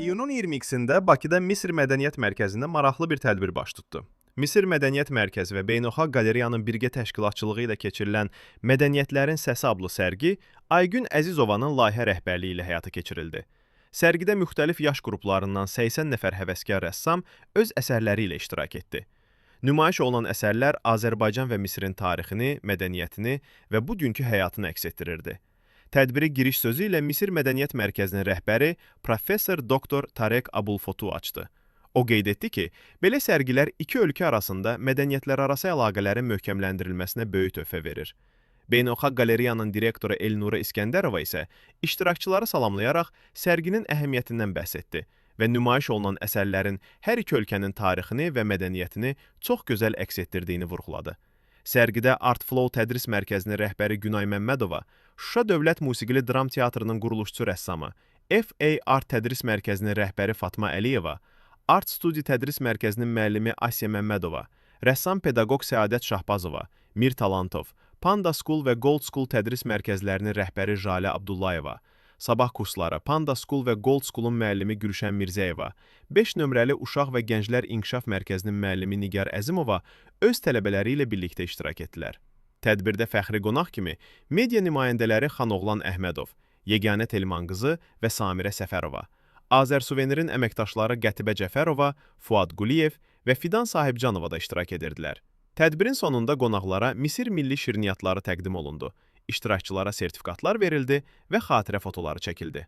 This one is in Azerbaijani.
İyunun 22-sində Bakıda Misir Mədəniyyət Mərkəzində maraqlı bir tədbir baş tutdu. Misir Mədəniyyət Mərkəzi və Beynəlxalq Qaleriyanın birgə təşkilatçılığı ilə keçirilən Mədəniyyətlərin Səsi adlı sərgi Aygün Əzizovanın layihə rəhbərliyi ilə həyata keçirildi. Sərgidə müxtəlif yaş qruplarından 80 nəfər həvəskar rəssam öz əsərləri ilə iştirak etdi. Nümayiş olunan əsərlər Azərbaycan və Misirin tarixini, mədəniyyətini və bugünkü həyatını əks etdirirdi. Tədbiri giriş sözü ilə Misir Mədəniyyət Mərkəzinin rəhbəri Professor Doktor Tarek Abulfotu açdı. O qeyd etdi ki, belə sərgilər iki ölkə arasında mədəniyyətlərarası əlaqələrin möhkəmləndirilməsinə böyük töhfə verir. Beynəlxalq Qaleriyanın direktoru Elnura İskəndərova isə iştirakçıları salamlayaraq sərginin əhəmiyyətindən bəhs etdi və nümayiş olunan əsərlərin hər iki ölkənin tarixini və mədəniyyətini çox gözəl əks etdirdiyini vurğuladı. Sərgidə Artflow Tədris Mərkəzinin rəhbəri Günay Məmmədova, Şuşa Dövlət Musiqili Dram Teatrının quruluşçu rəssamı, FA Art Tədris Mərkəzinin rəhbəri Fatma Əliyeva, Art Studi Tədris Mərkəzinin müəllimi Asiya Məmmədova, rəssam pedaqoq Səadət Şahbazova, Mir Talantov, Panda School və Gold School Tədris Mərkəzlərinin rəhbəri Jalə Abdullayeva, Sabah kursları Panda School və Gold School'un müəllimi Gülşən Mirzəyeva, 5 nömrəli Uşaq və Gənclər İnkişaf Mərkəzinin müəllimi Nigar Əzimova öz tələbələri ilə birlikdə iştirak etdilər. Tədbirdə fəxri qonaq kimi media nümayəndələri Xanoğlan Əhmədov, Yeganə Telman qızı və Samirə Səfərova, Azərsuvenirin əməkdaşları Qətibə Cəfərova, Fuad Quliyev və Fidan Sahibcanova da iştirak edirdilər. Tədbirin sonunda qonaqlara Misir milli şirniyyatları təqdim olundu. İştirakçılara sertifikatlar verildi və xatirə fotoları çəkildi.